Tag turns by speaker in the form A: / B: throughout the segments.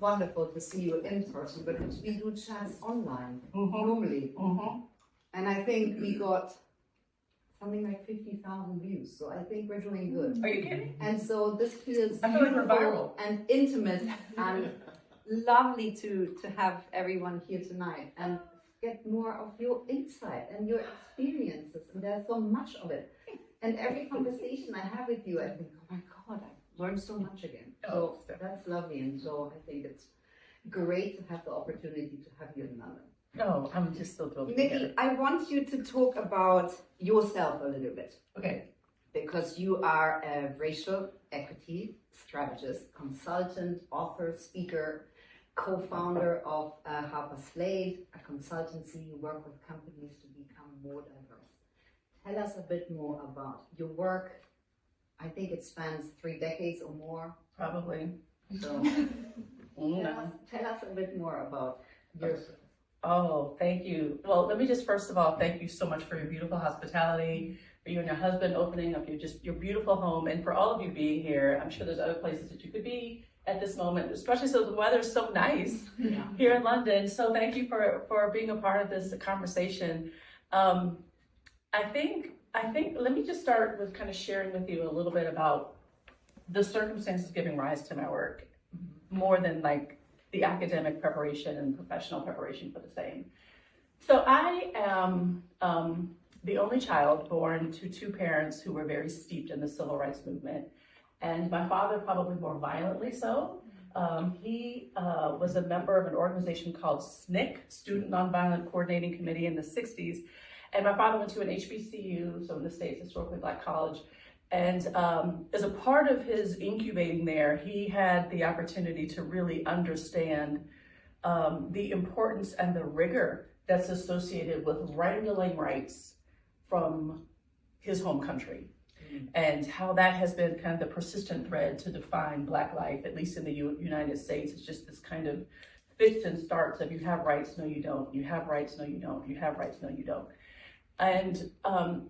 A: wonderful to see you in person, but we do chats online normally. And I think we got something like 50,000 views, so I think we're doing good.
B: Are you kidding?
A: And so this feels
B: I feel like we're viral
A: and intimate and lovely to have everyone here tonight and get more of your insight and your experiences. And there's so much of it. And every conversation I have with you, I think, oh my God, I've learned so much again. So that's lovely. And so I think it's great to have the opportunity to have you in London.
B: Oh, I'm just so thrilled to be
A: Nikki,
B: here.
A: I want you to talk about yourself a little bit.
B: Okay.
A: Because you are a racial equity strategist, consultant, author, speaker, co-founder of Harper Slade, a consultancy. You work with companies to become more diverse. Tell us a bit more about your work. I think it spans 3 decades or more.
B: Probably.
A: So tell us a bit more about yourself.
B: Oh, thank you. Well, let me just first of all, thank you so much for your beautiful hospitality, for you and your husband opening up your beautiful home, and for all of you being here. I'm sure there's other places that you could be at this moment, especially so the weather's so nice here in London. So thank you for being a part of this conversation. I think let me just start with kind of sharing with you a little bit about the circumstances giving rise to my work, more than like the academic preparation and professional preparation for the same. So I am the only child born to 2 parents who were very steeped in the civil rights movement. And my father probably more violently so. He was a member of an organization called SNCC, Student Nonviolent Coordinating Committee, in the 60s. And my father went to an HBCU, so in the States, historically Black college. And as a part of his incubating there, he had the opportunity to really understand the importance and the rigor that's associated with wrangling rights from his home country, and how that has been kind of the persistent thread to define Black life, at least in the United States. It's just this kind of fits and starts of you have rights, no you don't, you have rights, no you don't, you have rights, no you don't. And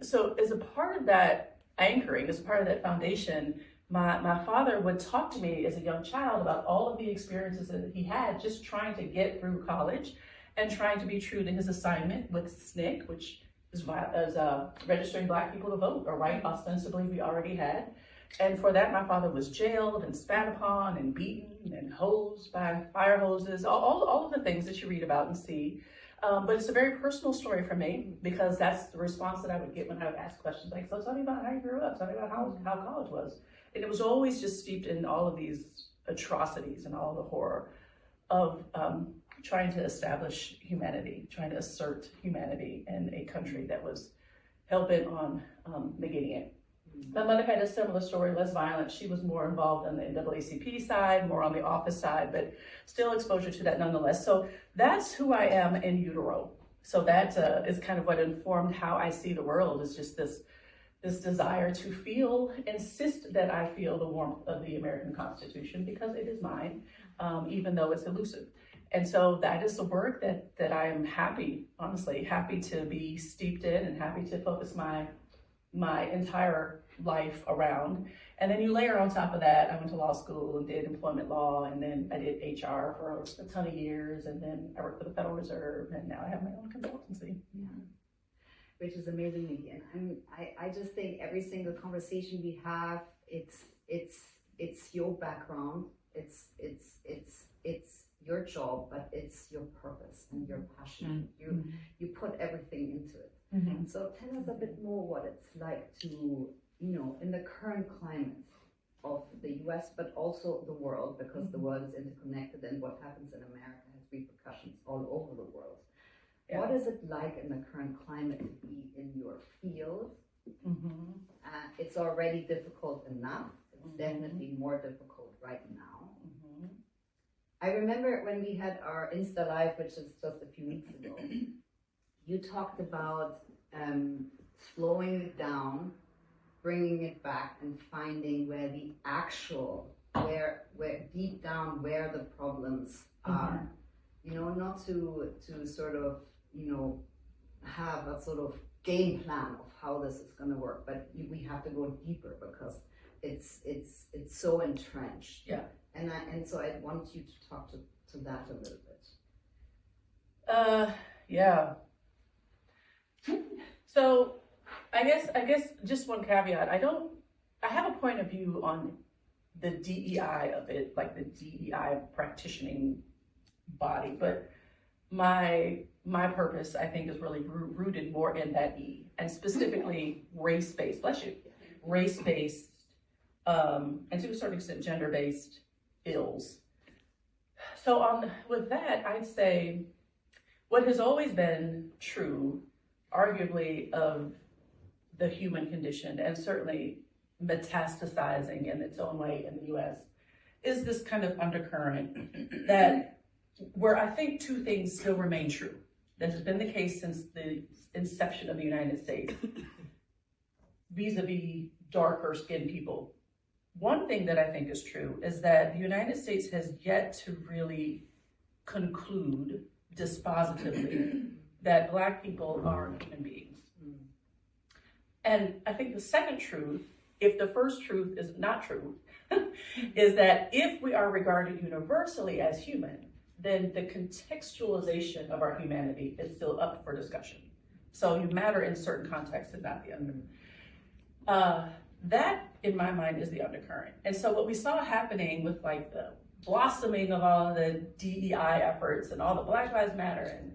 B: so as a part of that anchoring, as part of that foundation, my father would talk to me as a young child about all of the experiences that he had just trying to get through college and trying to be true to his assignment with SNCC, which is registering Black people to vote, a right ostensibly we already had. And for that, my father was jailed and spat upon and beaten and hosed by fire hoses, all of the things that you read about and see. But it's a very personal story for me, because that's the response that I would get when I would ask questions like, so tell me about how you grew up, tell me about how college was. And it was always just steeped in all of these atrocities and all the horror of trying to establish humanity, trying to assert humanity in a country that was hell-bent on negating it. My mother had a similar story, less violent. She was more involved on the NAACP side, more on the office side, but still exposure to that nonetheless. So that's who I am in utero. So that is kind of what informed how I see the world, is just this desire to insist that I feel the warmth of the American Constitution, because it is mine, even though it's elusive. And so that is the work that I am honestly happy to be steeped in, and happy to focus my entire life around. And then you layer on top of that, I went to law school and did employment law, and then I did HR for a ton of years, and then I worked for the Federal Reserve, and now I have my own consultancy.
A: Yeah. Which is amazing, Nikki. And I just think every single conversation we have, it's your background, it's your job, but it's your purpose and your passion. You put everything into it. So tell us a bit more what it's like to, in the current climate of the US, but also the world, because the world is interconnected, and what happens in America has repercussions all over the world. Yeah. What is it like in the current climate to be in your field? It's already difficult enough. It's definitely more difficult right now. I remember when we had our Insta Live, which is just a few weeks ago, you talked about slowing it down, bringing it back, and finding where the actual, where deep down where the problems are. Not to sort of, have a sort of game plan of how this is going to work, but we have to go deeper, because it's so entrenched.
B: Yeah.
A: And so I want you to talk to that a little bit.
B: Yeah. So I guess just one caveat. I have a point of view on the DEI of it, like the DEI practicing body, but my purpose, I think, is really rooted more in that E, and specifically race-based, bless you, race-based, and to a certain extent, gender-based ills. So with that, I'd say what has always been true, arguably, of the human condition, and certainly metastasizing in its own way in the US, is this kind of undercurrent that where I think two things still remain true. That has been the case since the inception of the United States, vis-a-vis darker skinned people. One thing that I think is true is that the United States has yet to really conclude dispositively that Black people are human beings. And I think the second truth, if the first truth is not true, is that if we are regarded universally as human, then the contextualization of our humanity is still up for discussion. So you matter in certain contexts and not the other. That, in my mind, is the undercurrent. And so what we saw happening with like the blossoming of all of the DEI efforts and all the Black Lives Matter and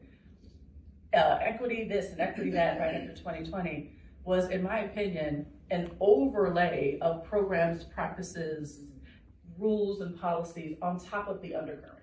B: equity this and equity that right after 2020 was, in my opinion, an overlay of programs, practices, rules, and policies on top of the undercurrent.